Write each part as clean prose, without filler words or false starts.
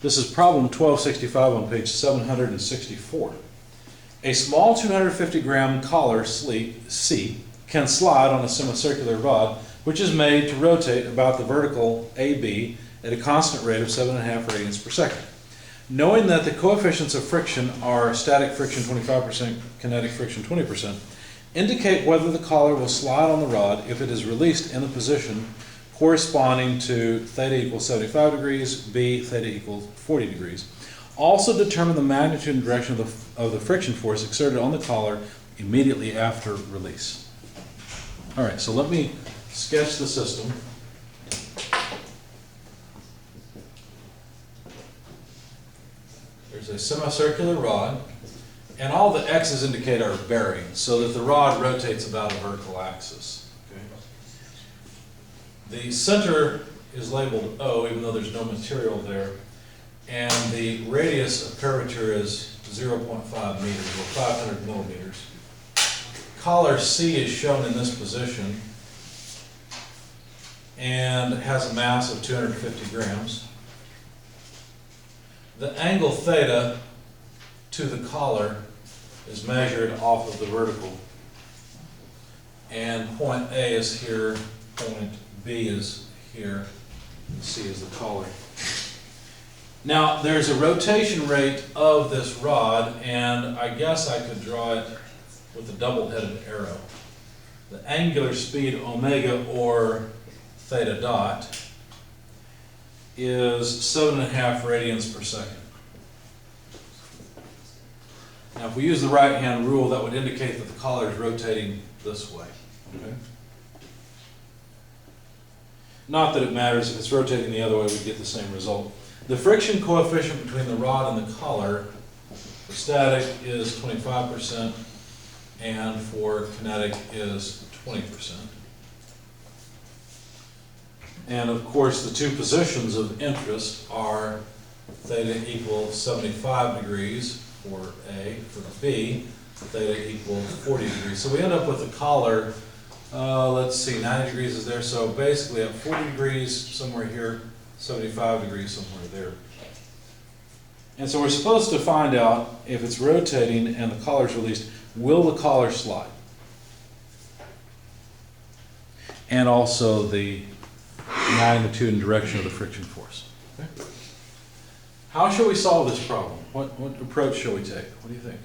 This is problem 1265 on page 764. A small 250-gram collar C can slide on a semicircular rod, which is made to rotate about the vertical AB at a constant rate of 7.5 radians per second. Knowing that the coefficients of friction are static friction 25%, kinetic friction 20%, indicate whether the collar will slide on the rod if it is released in the position corresponding to theta equals 75 degrees, B, theta equals 40 degrees. Also determine the magnitude and direction of the friction force exerted on the collar immediately after release. All right, so let me sketch the system. There's a semicircular rod, and all the X's indicate our bearings, so that the rod rotates about a vertical axis. The center is labeled O, even though there's no material there, and the radius of curvature is 0.5 meters, or 500 millimeters. Collar C is shown in this position and has a mass of 250 grams. The angle theta to the collar is measured off of the vertical, and point A is here, point B is here, and C is the collar. Now, there's a rotation rate of this rod, and I guess I could draw it with a double-headed arrow. The angular speed omega, or theta dot, is 7.5 radians per second. Now, if we use the right-hand rule, that would indicate that the collar is rotating this way. Okay? Not that it matters. If it's rotating the other way, we get the same result. The friction coefficient between the rod and the collar for static is 25%, and for kinetic is 20%. And of course, the two positions of interest are theta equals 75 degrees for A, for B, theta equals 40 degrees. So we end up with a collar, let's see, 90 degrees is there, so basically at 40 degrees somewhere here, 75 degrees somewhere there. And so we're supposed to find out if it's rotating and the collar is released, will the collar slide? And also the magnitude and direction of the friction force. Okay. How shall we solve this problem? What approach shall we take? What do you think?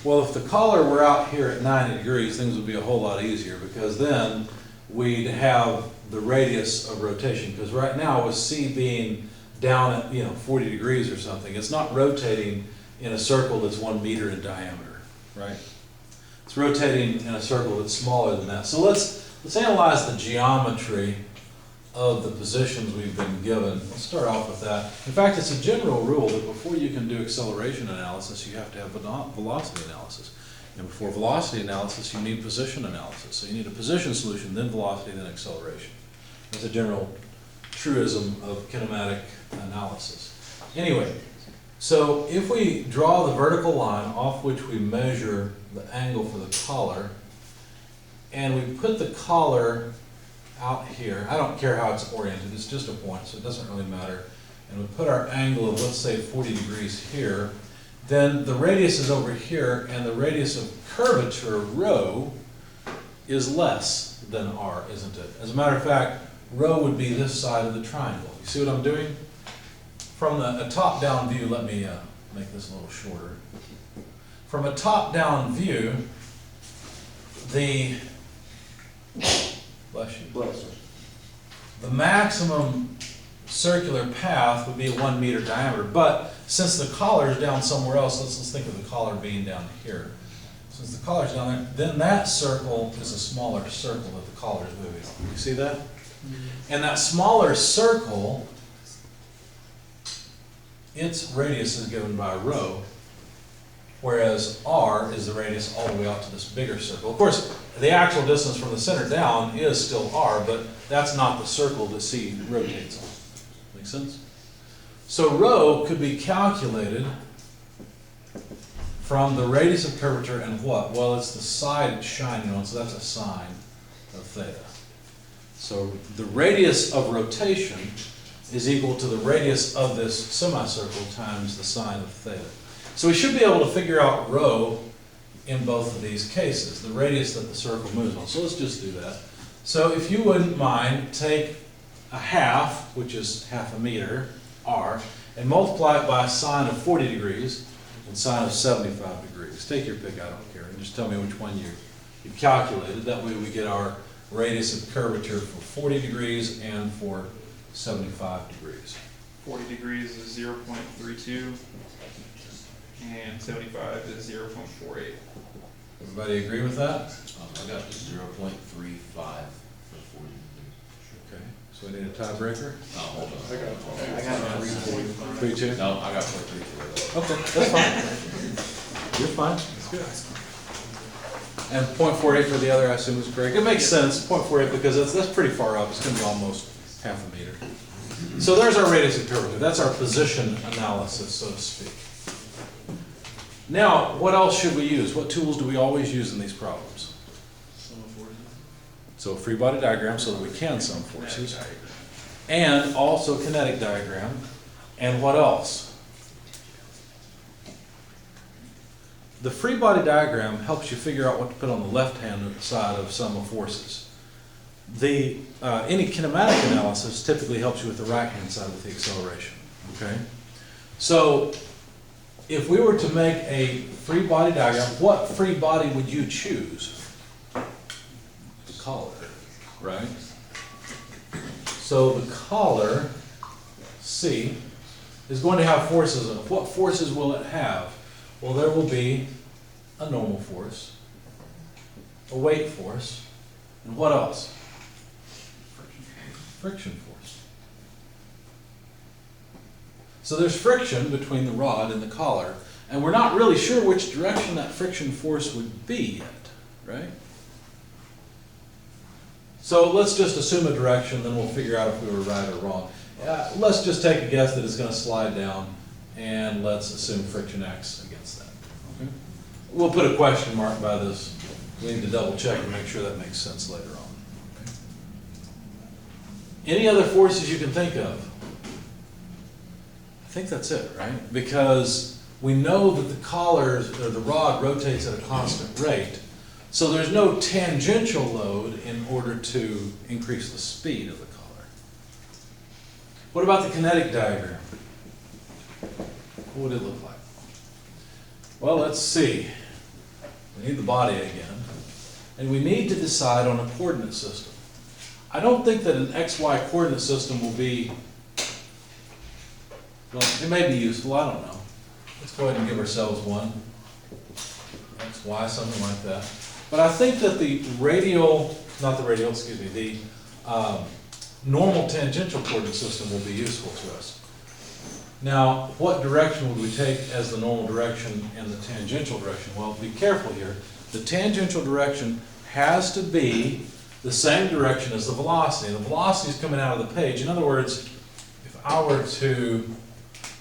Well, if the collar were out here at 90 degrees, things would be a whole lot easier, because then we'd have the radius of rotation. Because right now, with C being down at 40 degrees or something, it's not rotating in a circle that's 1 meter in diameter, right? It's rotating in a circle that's smaller than that. So let's analyze the geometry of the positions we've been given. Let's start off with that. In fact, it's a general rule that before you can do acceleration analysis, you have to have velocity analysis. And before velocity analysis, you need position analysis. So you need a position solution, then velocity, then acceleration. That's a general truism of kinematic analysis. Anyway, so if we draw the vertical line off which we measure the angle for the collar, and we put the collar out here, I don't care how it's oriented, it's just a point, so it doesn't really matter, and we put our angle of, let's say, 40 degrees here, then the radius is over here, and the radius of curvature, rho, is less than r, isn't it? As a matter of fact, rho would be this side of the triangle. You see what I'm doing? From a top-down view, let me make this a little shorter. From a top-down view, the maximum circular path would be a 1 meter diameter, but since the collar is down somewhere else, let's think of the collar being down here. Since the collar is down there, then that circle is a smaller circle that the collar is moving. You see that? Mm-hmm. And that smaller circle, its radius is given by rho, whereas r is the radius all the way out to this bigger circle. Of course, the actual distance from the center down is still r, but that's not the circle that C rotates on. Make sense? So rho could be calculated from the radius of curvature and what? Well, it's the side it's shining on, so that's a sine of theta. So the radius of rotation is equal to the radius of this semicircle times the sine of theta. So we should be able to figure out rho in both of these cases, the radius that the circle moves on. So let's just do that. So if you wouldn't mind, take a half, which is half a meter, r, and multiply it by sine of 40 degrees and sine of 75 degrees. Take your pick, I don't care, and just tell me which one you calculated. That way we get our radius of curvature for 40 degrees and for 75 degrees. 40 degrees is 0.32 and 75 is 0.48. Everybody agree with that? I got 0.35 for 40. Okay, so we need a tiebreaker? Oh, hold on. I got 3.45. 3-2? No, I got 0.34. Okay, that's fine. You're fine, that's good. And 0.48 for the other, I assume, is correct. It makes sense, 0.48, because that's pretty far up. It's going to be almost half a meter. So there's our radius of curvature. That's our position analysis, so to speak. Now, what else should we use? What tools do we always use in these problems? So a free body diagram so that we can sum forces. And also kinetic diagram. And what else? The free body diagram helps you figure out what to put on the left-hand side of sum of forces. Any kinematic analysis typically helps you with the right-hand side with the acceleration. Okay? So if we were to make a free body diagram, what free body would you choose? The collar, right? So the collar, C, is going to have forces in it. What forces will it have? Well, there will be a normal force, a weight force, and what else? Friction force. So there's friction between the rod and the collar, and we're not really sure which direction that friction force would be yet, right? So let's just assume a direction, then we'll figure out if we were right or wrong. Let's just take a guess that it's going to slide down, and let's assume friction X against that. Okay? We'll put a question mark by this. We need to double check and make sure that makes sense later on. Okay? Any other forces you can think of? I think that's it, right? Because we know that the collar or the rod rotates at a constant rate, so there's no tangential load in order to increase the speed of the collar. What about the kinetic diagram? What would it look like? Well, let's see. We need the body again, and we need to decide on a coordinate system. I don't think that an XY coordinate system will be, well, it may be useful, I don't know. Let's go ahead and give ourselves one. XY, something like that. But I think that the normal tangential coordinate system will be useful to us. Now, what direction would we take as the normal direction and the tangential direction? Well, be careful here. The tangential direction has to be the same direction as the velocity. The velocity is coming out of the page. In other words, if I were to,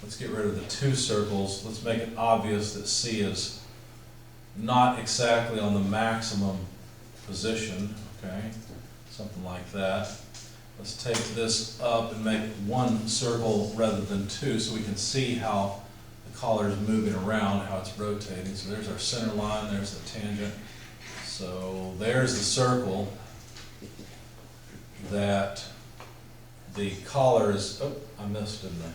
let's get rid of the two circles, let's make it obvious that C is not exactly on the maximum position, okay? Something like that. Let's take this up and make one circle rather than two so we can see how the collar is moving around, how it's rotating. So there's our center line, there's the tangent. So there's the circle that the collar is, oh, I missed, didn't I?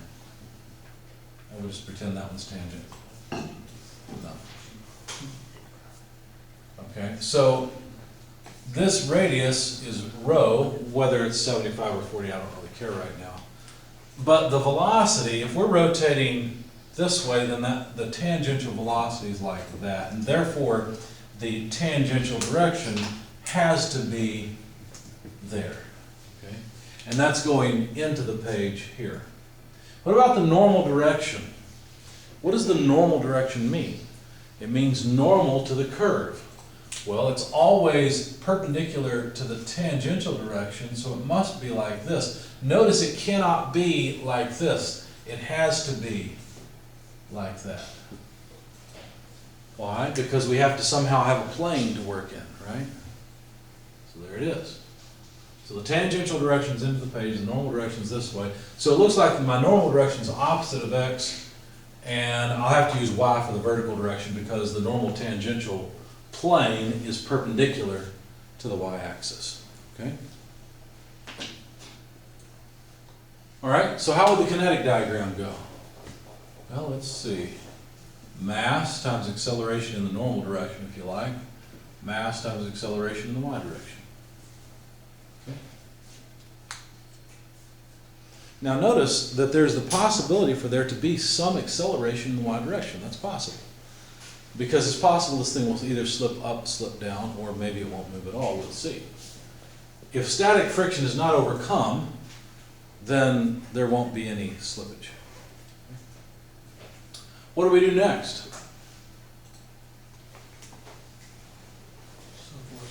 I will just pretend that one's tangent. No. Okay, so this radius is rho, whether it's 75 or 40, I don't really care right now. But the velocity, if we're rotating this way, then the tangential velocity is like that. And therefore, the tangential direction has to be there. Okay? And that's going into the page here. What about the normal direction? What does the normal direction mean? It means normal to the curve. Well, it's always perpendicular to the tangential direction, so it must be like this. Notice it cannot be like this. It has to be like that. Why? Because we have to somehow have a plane to work in, right? So there it is. So the tangential direction's into the page, the normal direction's this way. So it looks like my normal direction's opposite of x, and I'll have to use y for the vertical direction because the normal tangential plane is perpendicular to the y-axis, okay? All right, so how would the kinetic diagram go? Well, let's see. Mass times acceleration in the normal direction, if you like. Mass times acceleration in the y direction. Okay. Now notice that there's the possibility for there to be some acceleration in the y direction. That's possible. Because it's possible this thing will either slip up, slip down, or maybe it won't move at all. We'll see. If static friction is not overcome, then there won't be any slippage. What do we do next?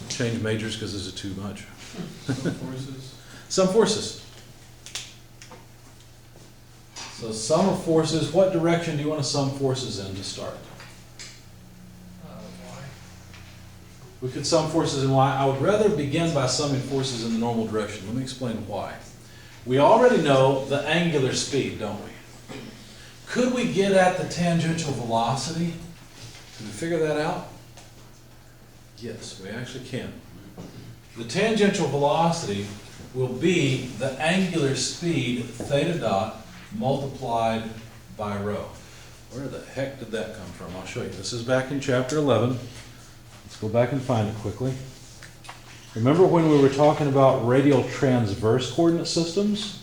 Change majors because this is too much. Some forces. Some forces. So sum of forces, what direction do you want to sum forces in to start? Y. We could sum forces in y. I would rather begin by summing forces in the normal direction. Let me explain why. We already know the angular speed, don't we? Could we get at the tangential velocity? Can we figure that out? Yes, we actually can. The tangential velocity will be the angular speed theta dot multiplied by rho. Where the heck did that come from? I'll show you. This is back in chapter 11. Let's go back and find it quickly. Remember when we were talking about radial transverse coordinate systems?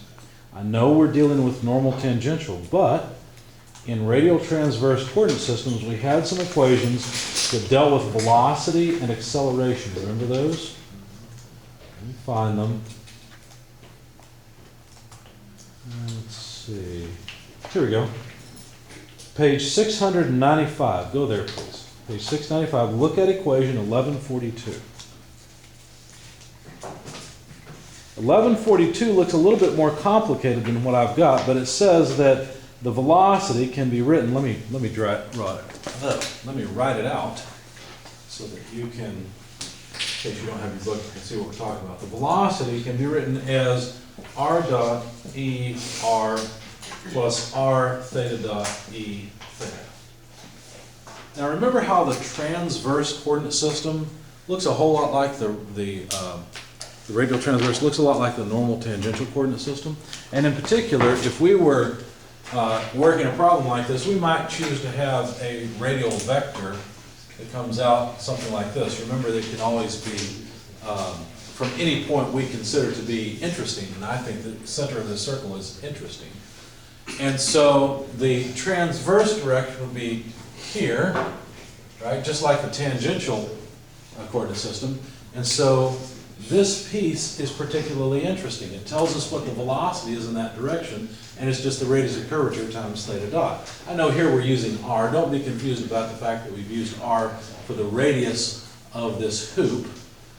I know we're dealing with normal tangential, but in radial transverse coordinate systems, we had some equations that dealt with velocity and acceleration. Remember those? Let me find them. Let's see. Here we go. Page 695. Go there, please. Page 695. Look at equation 1142. 1142 looks a little bit more complicated than what I've got, but it says that the velocity can be written. Let me write it out so that you can, in case you don't have your book, you can see what we're talking about. The velocity can be written as r dot e r plus r theta dot e theta. Now remember how the transverse coordinate system looks a whole lot like the radial transverse looks a lot like the normal tangential coordinate system. And in particular, if we were working a problem like this, we might choose to have a radial vector that comes out something like this. Remember, that can always be from any point we consider to be interesting, and I think the center of the circle is interesting. And so the transverse direction would be here, right, just like the tangential coordinate system. And so this piece is particularly interesting. It tells us what the velocity is in that direction, and it's just the radius of curvature times theta dot. I know here we're using r. Don't be confused about the fact that we've used r for the radius of this hoop.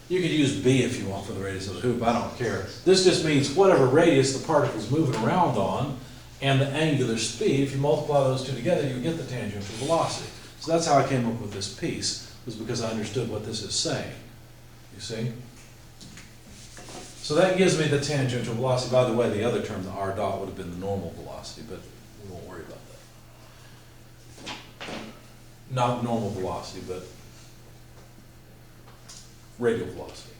You could use b if you want for the radius of the hoop. I don't care. This just means whatever radius the particle's moving around on and the angular speed. If you multiply those two together, you get the tangential velocity. So that's how I came up with this piece, was because I understood what this is saying. You see? So that gives me the tangential velocity. By the way, the other term, the r dot, would have been the normal velocity, but we won't worry about that. Not normal velocity, but radial velocity.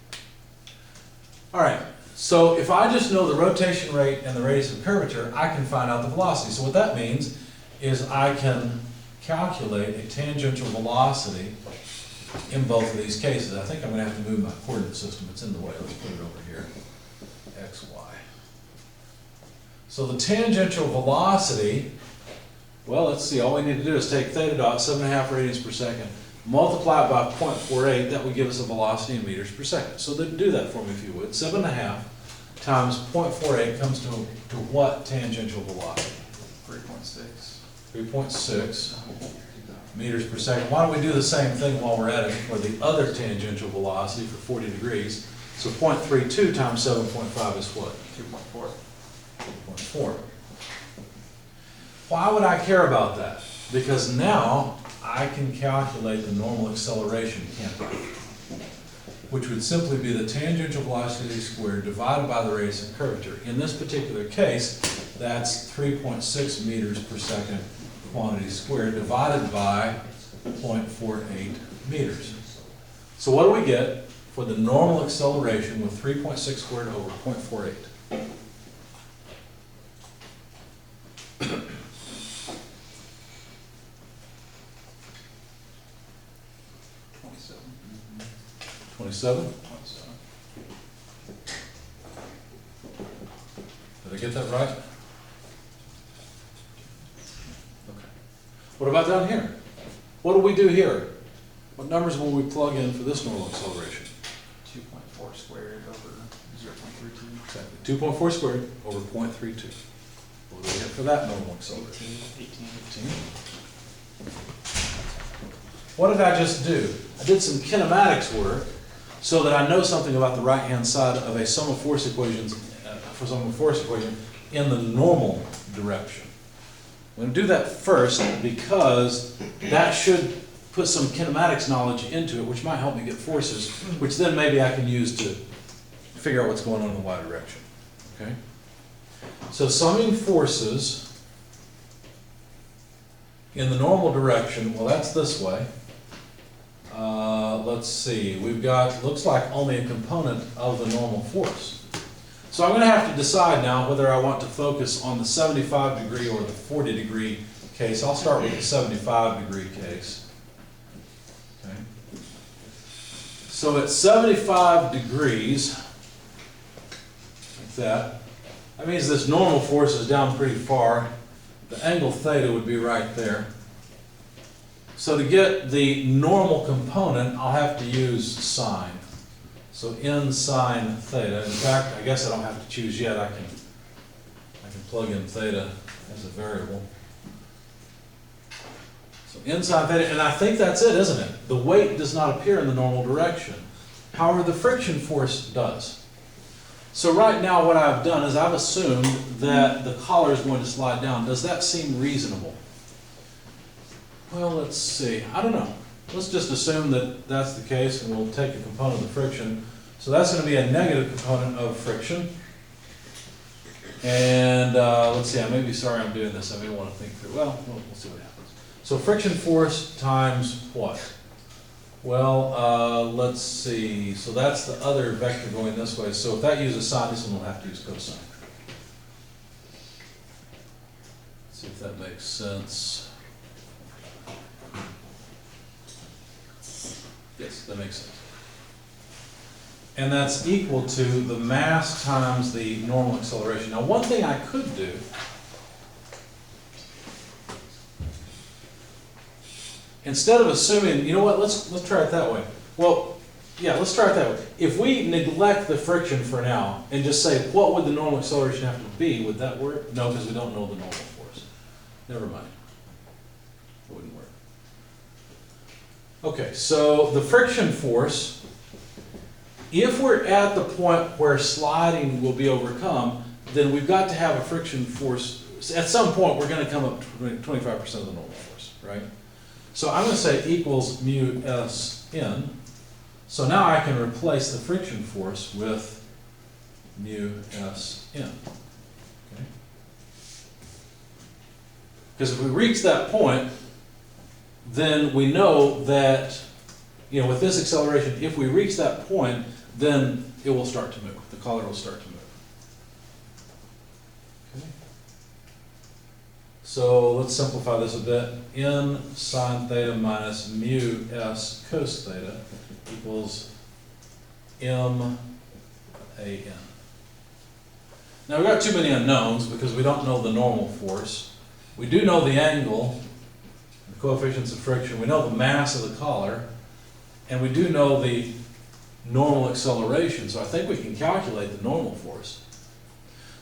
All right, so if I just know the rotation rate and the radius of curvature, I can find out the velocity. So what that means is I can calculate a tangential velocity in both of these cases. I think I'm going to have to move my coordinate system. It's in the way. Let's put it over here. X, Y. So the tangential velocity, well, let's see. All we need to do is take theta dot, 7.5 radians per second, multiply it by 0.48. That would give us a velocity in meters per second. So do that for me if you would. 7.5 times 0.48 comes to what tangential velocity? 3.6. 3.6 meters per second. Why don't we do the same thing while we're at it for the other tangential velocity for 40 degrees? So 0.32 times 7.5 is what? 2.4. 2.4. Why would I care about that? Because now I can calculate the normal acceleration, can't I? which would simply be the tangential velocity squared divided by the radius of curvature. In this particular case, that's 3.6 meters per second quantity squared divided by 0.48 meters. So what do we get for the normal acceleration with 3.6 squared over 0.48? Twenty-seven. 27? 27. Did I get that right? Okay. What about down here? What do we do here? What numbers will we plug in for this normal acceleration? 2.4 squared over 0.32. Exactly. 2.4 squared over 0.32. What do we get for that normal acceleration? 18. 18. What did I just do? I did some kinematics work so that I know something about the right-hand side of a sum of force equations, in the normal direction. I'm going to do that first because that should put some kinematics knowledge into it, which might help me get forces, which then maybe I can use to figure out what's going on in the y direction. Okay? So summing forces in the normal direction, well, that's this way. Let's see, we've got, looks like only a component of the normal force. So I'm going to have to decide now whether I want to focus on the 75 degree or the 40 degree case. I'll start with the 75 degree case. Okay. So at 75 degrees, like that means this normal force is down pretty far. The angle theta would be right there. So to get the normal component, I'll have to use sine. So n sine theta. In fact, I guess I don't have to choose yet. I can plug in theta as a variable. So n sine theta, and I think that's it, isn't it? The weight does not appear in the normal direction. However, the friction force does. So right now what I've done is I've assumed that the collar is going to slide down. Does that seem reasonable? Well, let's see. I don't know. Let's just assume that that's the case, and we'll take a component of the friction. So that's going to be a negative component of friction. And let's see, I may be sorry I'm doing this. I may want to think through. Well, we'll see what happens. So friction force times what? Well, let's see. So that's the other vector going this way. So if that uses sine, this one will have to use cosine. Let's see if that makes sense. Yes, that makes sense. And that's equal to the mass times the normal acceleration. Now, one thing I could do instead of assuming, you know what, let's try it that way. Well, yeah, let's try it that way. If we neglect the friction for now and just say, what would the normal acceleration have to be, would that work? No, because we don't know the normal force. Never mind. It wouldn't work. Okay, so the friction force, if we're at the point where sliding will be overcome, then we've got to have a friction force. At some point, we're going to come up to 25% of the normal force, right? So I'm going to say equals mu s n. So now I can replace the friction force with mu s n. Okay? Because if we reach that point, then we know that, you know, with this acceleration, if we reach that point, then it will start to move. The collar will start to move. Okay. So let's simplify this a bit. N sine theta minus mu s cos theta equals m a n. Now we've got too many unknowns because we don't know the normal force. We do know the angle, the coefficients of friction. We know the mass of the collar, and we do know the normal acceleration. So I think we can calculate the normal force.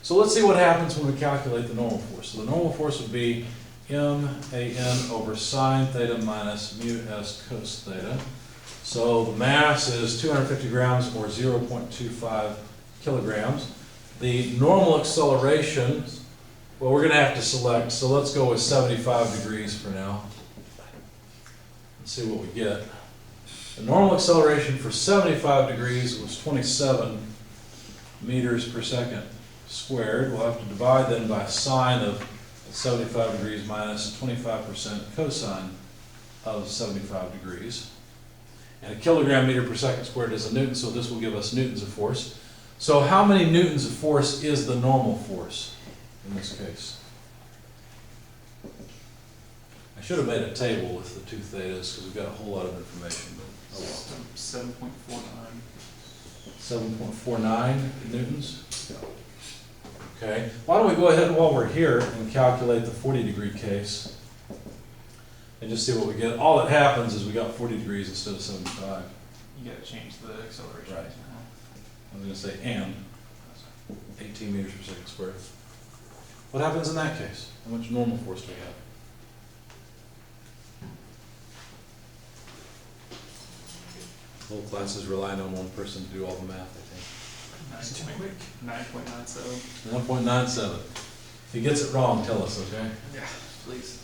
So let's see what happens when we calculate the normal force. So the normal force would be m a n over sine theta minus mu s cos theta. So the mass is 250 grams or 0.25 kilograms. The normal acceleration, well, we're going to have to select, so let's go with 75 degrees for now. Let's see what we get. The normal acceleration for 75 degrees was 27 meters per second squared. We'll have to divide then by sine of 75 degrees minus 25% cosine of 75 degrees. And a kilogram meter per second squared is a newton, so this will give us newtons of force. So how many newtons of force is the normal force in this case? I should have made a table with the two thetas because we've got a whole lot of information. But oh well. 7.49. 7.49 newtons. Okay, why don't we go ahead while we're here and calculate the 40-degree case and just see what we get. All that happens is we got 40 degrees instead of 75. You gotta change the acceleration. Right. I'm going to say and 18 meters per second squared. What happens in that case? How much normal force do we have? The whole class is relying on one person to do all the math, I think. 9.97. 1.97. If he gets it wrong, tell us, okay? Yeah, please.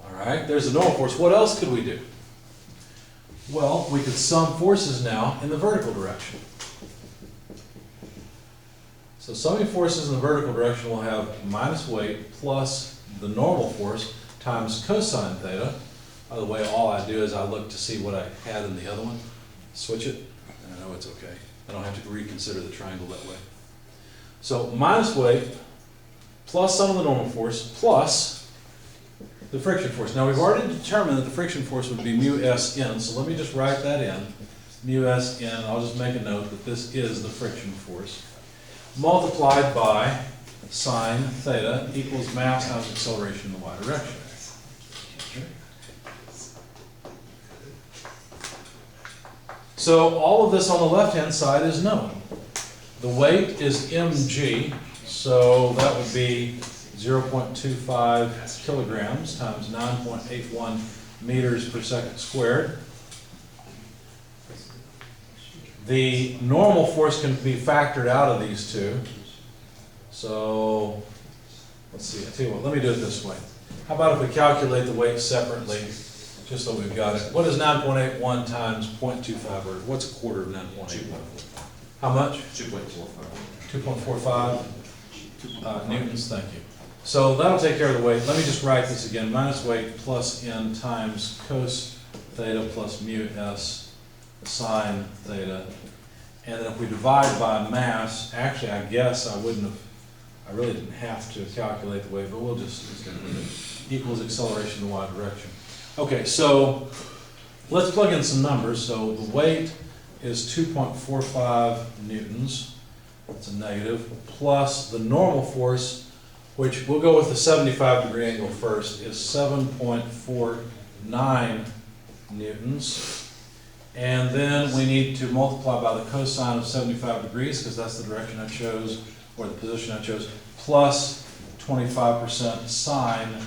All right, there's the normal force. What else could we do? Well, we could sum forces now in the vertical direction. So summing forces in the vertical direction will have minus weight plus the normal force times cosine theta. By the way, all I do is I look to see what I had in the other one, switch it, and I know it's okay. I don't have to reconsider the triangle that way. So minus weight plus sum of the normal force plus the friction force. Now we've already determined that the friction force would be mu s n, so let me just write that in. Mu s n, I'll just make a note that this is the friction force, multiplied by sine theta equals mass times acceleration in the y direction. So all of this on the left-hand side is known. The weight is mg, so that would be 0.25 kilograms times 9.81 meters per second squared. The normal force can be factored out of these two. So, let's see, I tell you what, let me do it this way. How about if we calculate the weight separately, just so we've got it. What is 9.81 times 0.25, or what's a quarter of 9.81? How much? 2.45 newtons, thank you. So that'll take care of the weight. Let me just write this again. Minus weight plus n times cos theta plus mu s sine theta. And then if we divide by mass, actually I guess I really didn't have to calculate the weight, but we'll just equals acceleration in the y direction. Okay, so let's plug in some numbers. So the weight is 2.45 newtons. That's a negative. Plus the normal force, which we'll go with the 75-degree angle first, is 7.49 newtons. And then we need to multiply by the cosine of 75 degrees, because that's the direction I chose, or the position I chose, plus 25% sine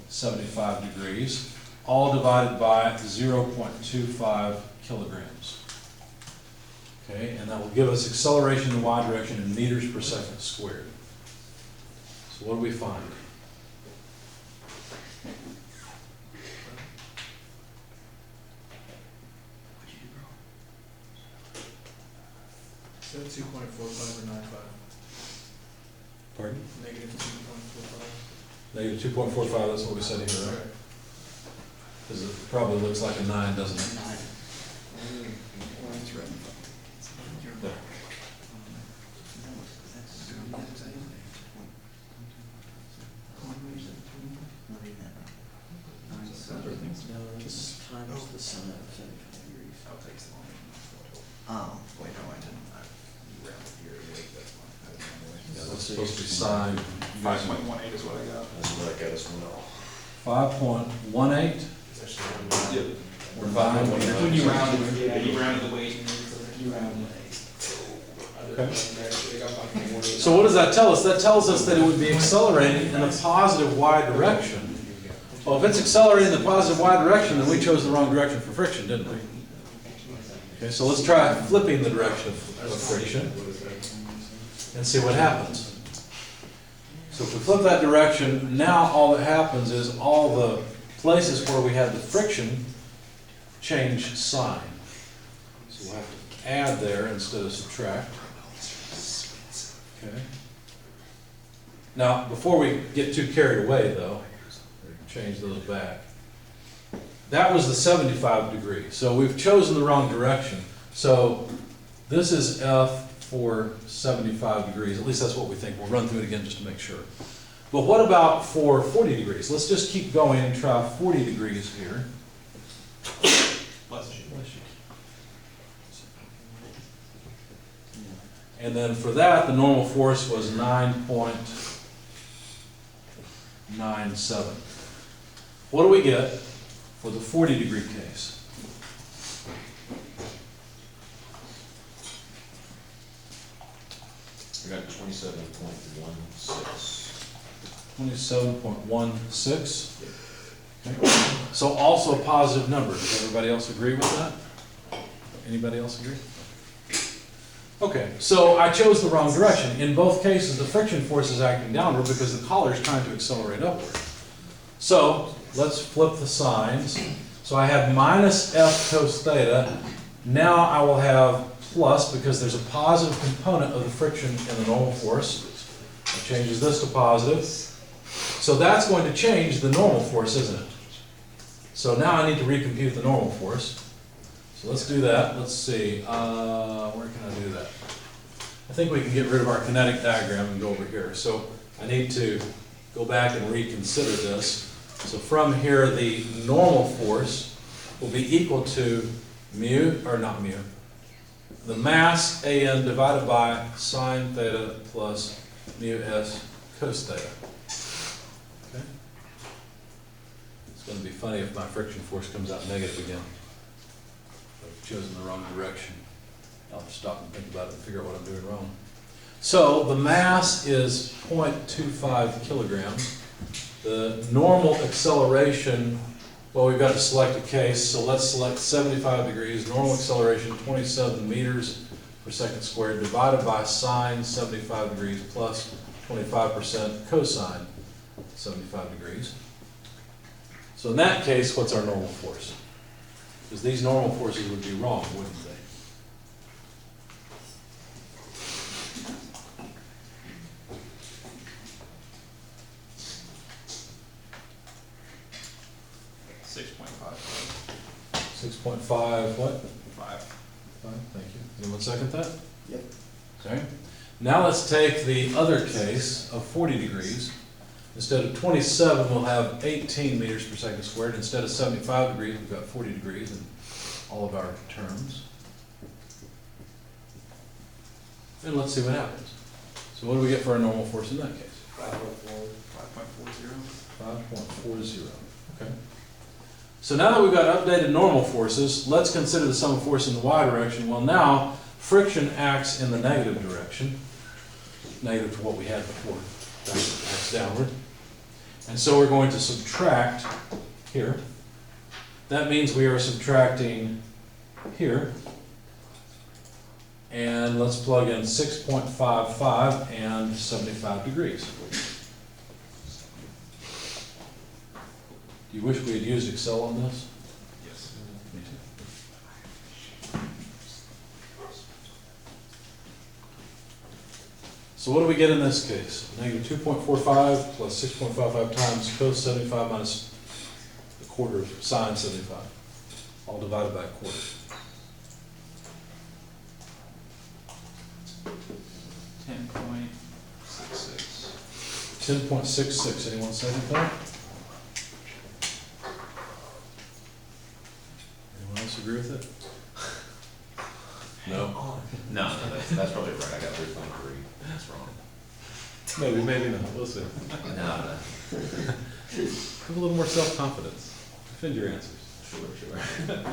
75 degrees, all divided by 0.25 kilograms. Okay, and that will give us acceleration in the y direction in meters per second squared. So what do we find? So 2.45 or 95? Pardon? Negative 2.45. Negative 2.45, that's what we said here, right? Because it probably looks like a 9, doesn't it? There. Times the sine of 75 degrees. I'll take some. Oh, wait, no, I didn't. You rounded your weight, that's fine. I didn't know the Yeah, weight. that's supposed to be sine. 5.18 is what I got. That's what I got us one off. 5.18 Yep. or 5. When you rounded, yeah, you rounded the weight. You rounded. Okay. So what does that tell us? That tells us that it would be accelerating in the positive y direction. Well, if it's accelerating in the positive y direction, then we chose the wrong direction for friction, didn't we? Okay, so let's try flipping the direction of friction and see what happens. So if we flip that direction, now all that happens is all the places where we had the friction change sign. So we'll have to add there instead of subtract. Okay. Now, before we get too carried away though, change those back. That was the 75 degree. So we've chosen the wrong direction. So this is F for 75 degrees. At least that's what we think. We'll run through it again just to make sure. But what about for 40 degrees? Let's just keep going and try 40 degrees here. Bless you. And then for that, the normal force was 9.97. What do we get for the 40 degree case? I got 27.16. 27.16. Okay. So also a positive number. Does everybody else agree with that? Anybody else agree? Okay, so I chose the wrong direction. In both cases, the friction force is acting downward because the collar is trying to accelerate upward. So let's flip the signs. So I have minus F cos theta. Now I will have plus because there's a positive component of the friction in the normal force. It changes this to positive. So that's going to change the normal force, isn't it? So now I need to recompute the normal force. So let's do that. Let's see. Where can I do that? I think we can get rid of our kinetic diagram and go over here. So I need to go back and reconsider this. So from here, the normal force will be equal to mu, or not mu, the mass AN divided by sine theta plus mu s cos theta. Okay? It's going to be funny if my friction force comes out negative again. I've chosen the wrong direction. I'll have to stop and think about it and figure out what I'm doing wrong. So the mass is 0.25 kilograms. The normal acceleration, well, we've got to select a case, so let's select 75 degrees. Normal acceleration, 27 meters per second squared, divided by sine 75 degrees plus 25% cosine 75 degrees. So in that case, what's our normal force? Because these normal forces would be wrong, wouldn't they? $6.5. 6.5 what? 5. 5, thank you. Anyone second that? Yep. Okay. Now let's take the other case of 40 degrees. Instead of 27, we'll have 18 meters per second squared. Instead of 75 degrees, we've got 40 degrees in all of our terms. And let's see what happens. So what do we get for our normal force in that case? 5.40. 5.40. Okay. So now that we've got updated normal forces, let's consider the sum of force in the y direction. Well, now friction acts in the negative direction, negative to what we had before. That acts downward. And so we're going to subtract here. That means we are subtracting here. And let's plug in 6.55 and 75 degrees. Do you wish we had used Excel on this? Yes. Me too. So what do we get in this case? Negative 2.45 plus 6.55 times cos 75 minus the quarter of sine 75, all divided by a quarter. 10.66. 10.66. Anyone second that? Anyone else agree with it? No? No, that's probably right. I got 3.3. That's wrong. Maybe, maybe not. We'll see. No. Have a little more self-confidence. Defend your answers. Sure. 25.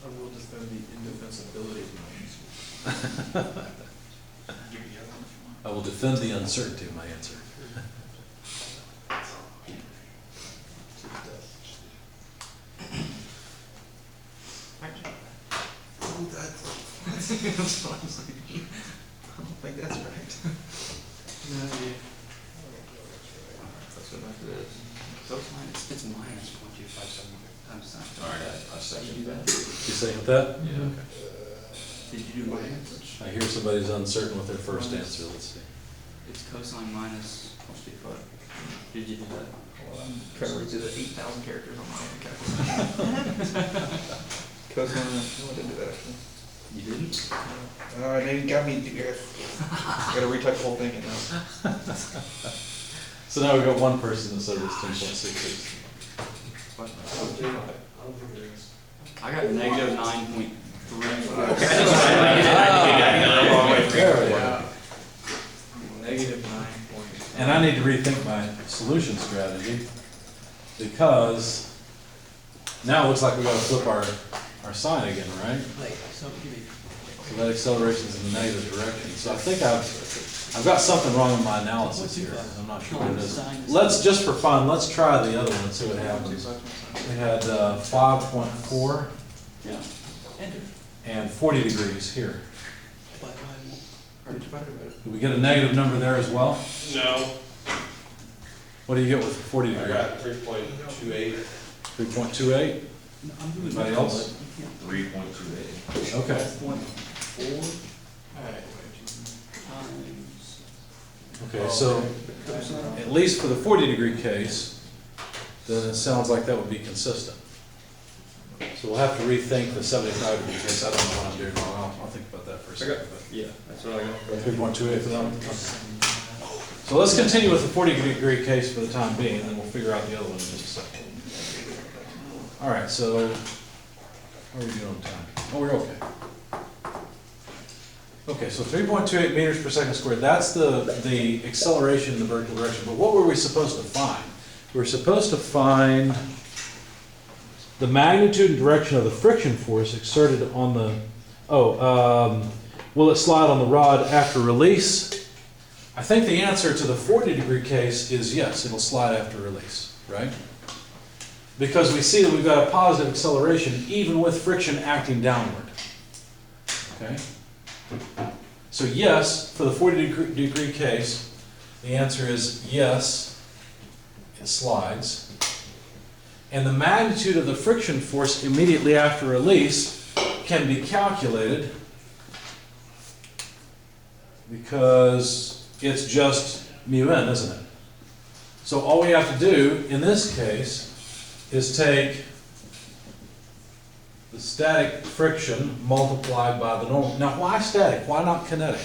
I will defend the indefensibility of my answer. Give me the other one if you want. I will defend the uncertainty of my answer. That's what I'm saying. I don't think that's right. Let's go back to this. Cosine, it's minus 0.257 times sine. All right, I second that. You saying with that? Yeah. Did you do minus? I hear somebody's uncertain with their first answer, let's see. It's cosine minus 0.25. Did you do that? Well, I'm trying to read through the 8,000 characters on my own calculator. Cosine, no, I didn't do that actually. You didn't? Oh, now you got me, you guys. Gotta retype the whole thing in now. So now we've got one person that said it's 10.66. What? I don't think it is. I got negative 9.3. There we go. Yeah. Negative 9 point. And I need to rethink my solution strategy, because now it looks like we gotta flip our sign again, right? So that acceleration's in the negative direction. So I think I've got something wrong with my analysis here. I'm not sure what it is. Let's, just for fun, let's try the other one and see what happens. We had 5.4 Yeah. Enter. and 40 degrees here. Already divided by it. Did we get a negative number there as well? No, What do you get with 40 I degrees? got 3.28. 3.28? Anybody else? 3.28. Okay. 0.4 Alright. times. Okay, so at least for the 40-degree case, then it sounds like that would be consistent. So we'll have to rethink the 75-degree case. I don't know what I'm doing wrong. I'll think about that for a second. Yeah, that's what I got. 3.28 for that one? Okay. So let's continue with the 40-degree case for the time being, and then we'll figure out the other one in just a second. All right, so how are we doing on time? Oh, we're okay. Okay, so 3.28 meters per second squared, that's the acceleration in the vertical direction. But what were we supposed to find? We were supposed to find the magnitude and direction of the friction force exerted on the, will it slide on the rod after release? I think the answer to the 40-degree case is yes, it'll slide after release, right? Because we see that we've got a positive acceleration even with friction acting downward. Okay? So yes, for the 40-degree case, the answer is yes, it slides. And the magnitude of the friction force immediately after release can be calculated because it's just mu n, isn't it? So all we have to do in this case is take the static friction multiplied by the normal. Now why static? Why not kinetic?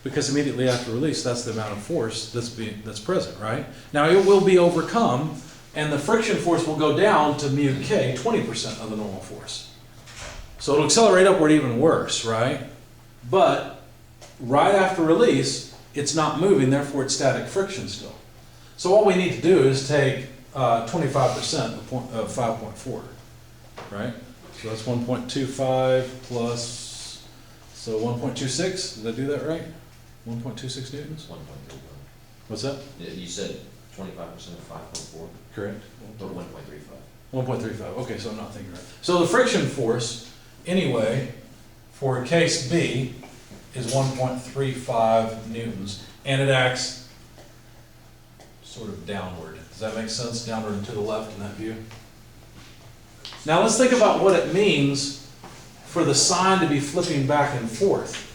Because immediately after release, that's the amount of force that's present, right? Now it will be overcome, and the friction force will go down to mu k, 20% of the normal force. So it'll accelerate upward even worse, right? But right after release, it's not moving, therefore it's static friction still. So all we need to do is take 25% of 5.4, right? So that's 1.25 plus, so 1.26, did I do that right? 1.26 newtons? 1.35. What's that? Yeah, you said 25% of 5.4, Correct. or 1.35. 1.35, okay, so I'm not thinking right. So the friction force, anyway, for case B is 1.35 newtons, and it acts sort of downward. Does that make sense? Downward and to the left in that view? Now let's think about what it means for the sign to be flipping back and forth,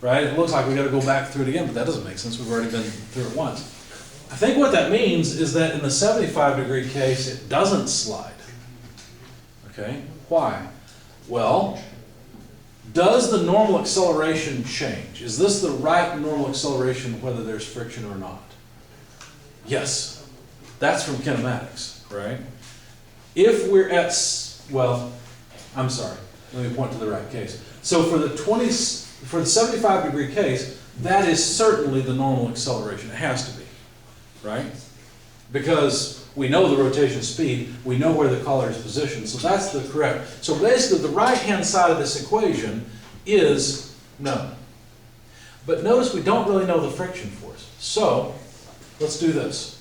right? It looks like we got to go back through it again, but that doesn't make sense. We've already been through it once. I think what that means is that in the 75-degree case, it doesn't slide. Okay? Why? Well, does the normal acceleration change? Is this the right normal acceleration whether there's friction or not? Yes. That's from kinematics, right? If we're at, well, I'm sorry. Let me point to the right case. So for the 75-degree case, that is certainly the normal acceleration. It has to be, right? Because we know the rotation speed, we know where the collar is positioned, so that's the correct. So basically the right-hand side of this equation is known. But notice we don't really know the friction force. So let's do this.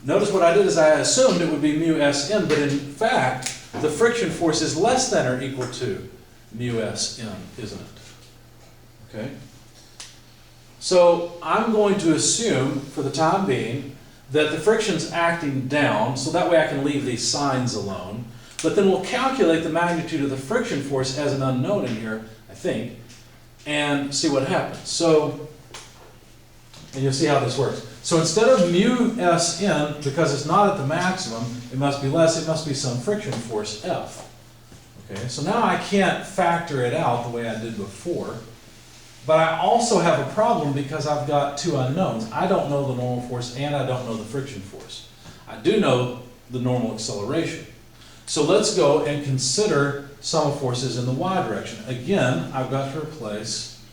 Notice what I did is I assumed it would be mu Sn, but in fact, the friction force is less than or equal to mu Sn, isn't it? Okay? So I'm going to assume, for the time being, that the friction's acting down, so that way I can leave these signs alone. But then we'll calculate the magnitude of the friction force as an unknown in here, I think, and see what happens. So, and you'll see how this works. So instead of mu Sn, because it's not at the maximum, it must be less, it must be some friction force F. Okay, so now I can't factor it out the way I did before. But I also have a problem because I've got two unknowns. I don't know the normal force and I don't know the friction force. I do know the normal acceleration. So let's go and consider sum of forces in the y direction. Again, I've got to replace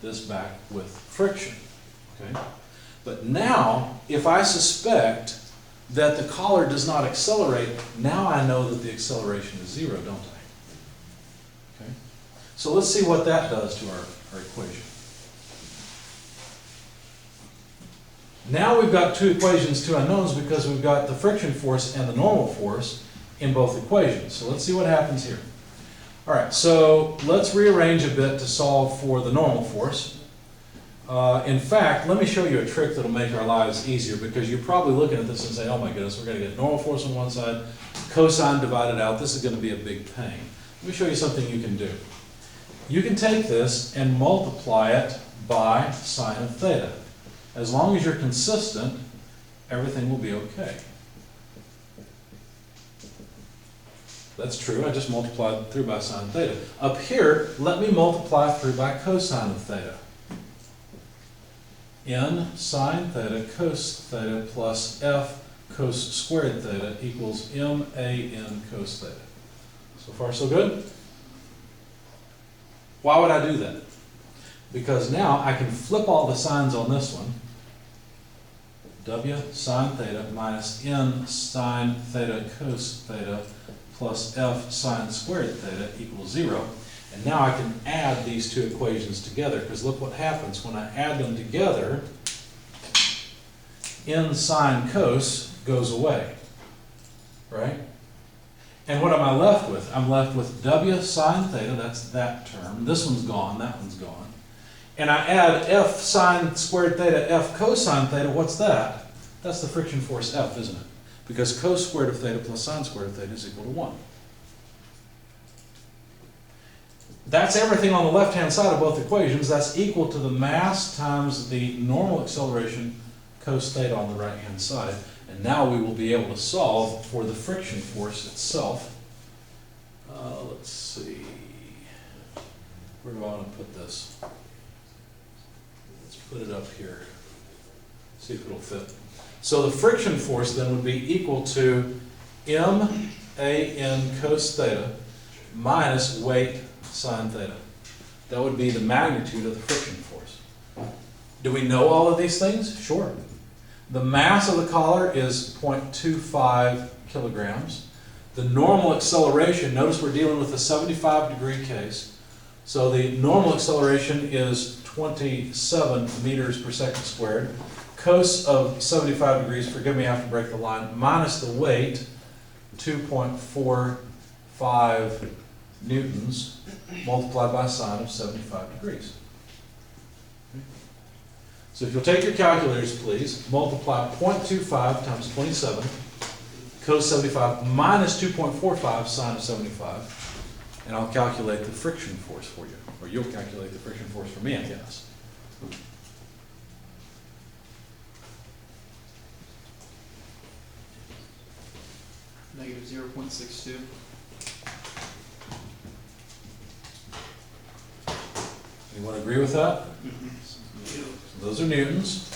this back with friction. Okay? But now, if I suspect that the collar does not accelerate, now I know that the acceleration is zero, don't I? Okay? So let's see what that does to our equation. Now we've got two equations, two unknowns, because we've got the friction force and the normal force in both equations. So let's see what happens here. All right, so let's rearrange a bit to solve for the normal force. In fact, let me show you a trick that'll make our lives easier, because you're probably looking at this and saying, oh my goodness, we're going to get normal force on one side, cosine divided out. This is going to be a big pain. Let me show you something you can do. You can take this and multiply it by sine of theta. As long as you're consistent, everything will be okay. That's true, I just multiplied through by sine of theta. Up here, let me multiply through by cosine of theta. N sine theta cos theta plus F cos squared theta equals M A N cos theta. So far so good? Why would I do that? Because now I can flip all the signs on this one. W sine theta minus N sine theta cos theta plus F sine squared theta equals 0. And now I can add these two equations together, because look what happens when I add them together. N sine cos goes away, right? And what am I left with? I'm left with W sine theta, that's that term. This one's gone, that one's gone. And I add F sine squared theta, F cosine theta, what's that? That's the friction force F, isn't it? Because cos squared of theta plus sine squared of theta is equal to 1. That's everything on the left-hand side of both equations. That's equal to the mass times the normal acceleration cos theta on the right-hand side. And now we will be able to solve for the friction force itself. Let's see. Where do I want to put this? Let's put it up here. See if it'll fit. So the friction force then would be equal to M-A-N cos theta minus weight sine theta. That would be the magnitude of the friction force. Do we know all of these things? Sure. The mass of the collar is 0.25 kilograms. The normal acceleration, notice we're dealing with a 75-degree case. So the normal acceleration is 27 meters per second squared. Cos of 75 degrees, forgive me, I have to break the line, minus the weight, 2.45 newtons, multiplied by sine of 75 degrees. So if you'll take your calculators, please, multiply 0.25 times 27, cos 75, minus 2.45 sine of 75, and I'll calculate the friction force for you. Or you'll calculate the friction force for me, I guess. Negative 0.62. Anyone agree with that? So those are newtons.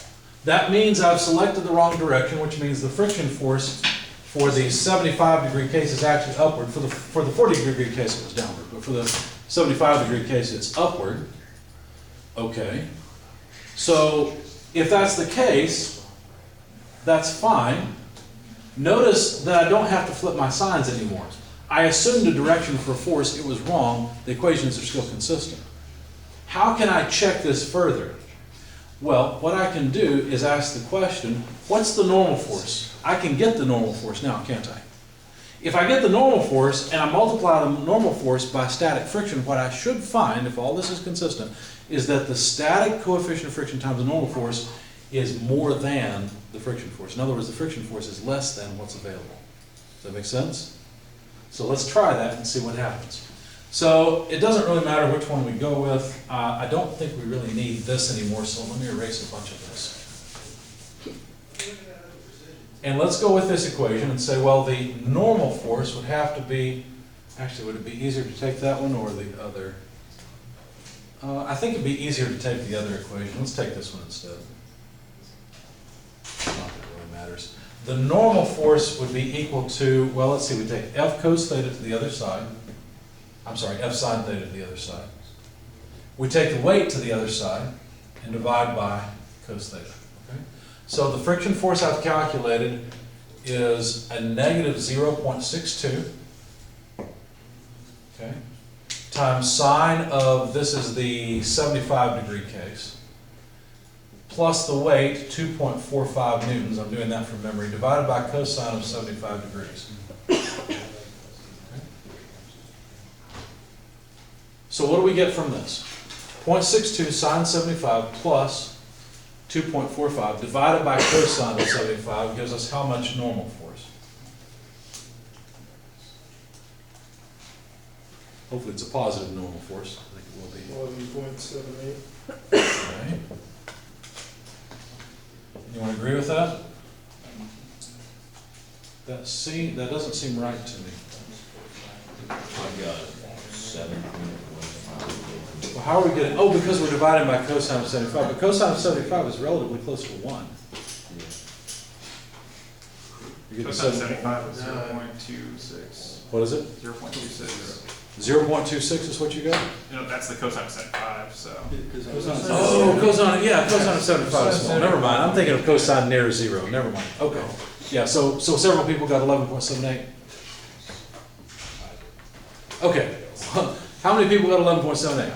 That means I've selected the wrong direction, which means the friction force for the 75-degree case is actually upward. For the 40-degree case, it was downward. But for the 75-degree case, it's upward. Okay. So if that's the case, that's fine. Notice that I don't have to flip my signs anymore. I assumed a direction for a force. It was wrong. The equations are still consistent. How can I check this further? Well, what I can do is ask the question, what's the normal force? I can get the normal force now, can't I? If I get the normal force and I multiply the normal force by static friction, what I should find, if all this is consistent, is that the static coefficient of friction times the normal force is more than the friction force. In other words, the friction force is less than what's available. Does that make sense? So let's try that and see what happens. So it doesn't really matter which one we go with. I don't think we really need this anymore, so let me erase a bunch of this. And let's go with this equation and say, well, the normal force would have to be, actually, would it be easier to take that one or the other? I think it'd be easier to take the other equation. Let's take this one instead. Not that it really matters. The normal force would be equal to, well, let's see, we take F cos theta to the other side. I'm sorry, F sine theta to the other side. We take the weight to the other side and divide by cos theta. Okay? So the friction force I've calculated is a negative 0.62. Okay? Times sine of, this is the 75-degree case, plus the weight, 2.45 newtons, I'm doing that from memory, divided by cosine of 75 degrees. Okay. So what do we get from this? 0.62 sine 75 plus 2.45 divided by cosine of 75 gives us how much normal force? Hopefully it's a positive normal force. I think it will be. 11.78. Okay. You want to agree with that? That doesn't seem right to me. I've got 7. Well, how are we getting, oh, because we're dividing by cosine of 75, but cosine of 75 is relatively close to 1. You get the Cosine 7 75 is 0.26. What is it? 0.26. 0.26 is what you got? No, that's the cosine of 75, so. Oh, cosine, yeah, cosine of 75 is small. Never mind, I'm thinking of cosine near 0. Never mind. Okay. Yeah, so several people got 11.78. Okay. How many people got 11.78?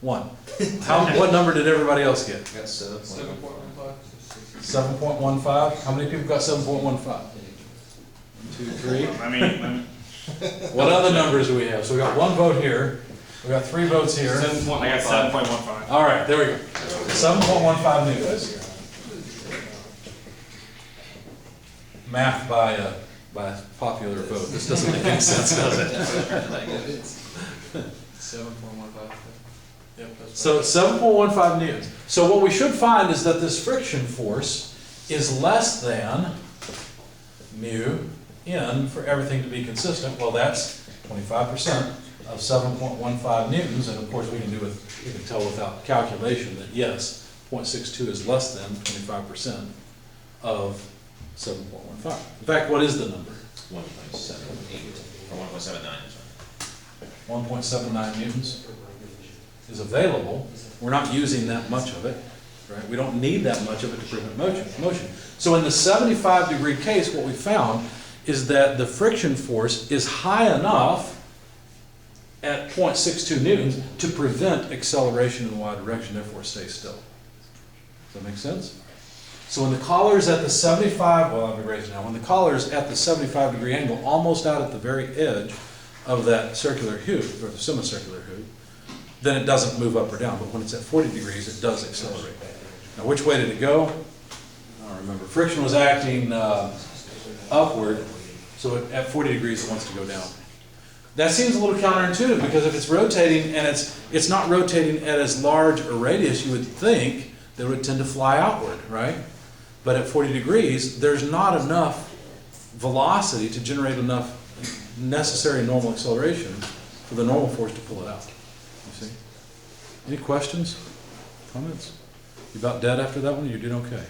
1. What number did everybody else get? Got 7. 7.15. 7.15? How many people got 7.15? 2, 3. I mean, What other numbers do we have? So we got 1 vote here, we got 3 votes here. I got 7.15. All right, there we go. 7.15 newtons. Math by popular vote. This doesn't make any sense, does it? 7.15. Yep, that's So 7.15 newtons. So what we should find is that this friction force is less than mu n for everything to be consistent. Well, that's 25% of 7.15 newtons, and of course we can tell without calculation that yes, 0.62 is less than 25% of 7.15. In fact, what is the number? 1.78 or 1.79. 1.79 newtons is available. We're not using that much of it, right? We don't need that much of it to prevent motion. So in the 75-degree case, what we found is that the friction force is high enough at 0.62 newtons to prevent acceleration in the y direction, therefore stay still. Does that make sense? So when the collar's at the 75, well, I'll be raising now, when the collar's at the 75-degree angle, almost out at the very edge of that circular hoop, or the semicircular hoop, then it doesn't move up or down. But when it's at 40 degrees, it does accelerate. Now, which way did it go? I don't remember. Friction was acting upward, so at 40 degrees, it wants to go down. That seems a little counterintuitive, because if it's rotating and it's not rotating at as large a radius, you would think that it would tend to fly outward, right? But at 40 degrees, there's not enough velocity to generate enough necessary normal acceleration for the normal force to pull it out. You see? Any questions? Comments? You about dead after that one? You're doing okay.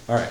All right.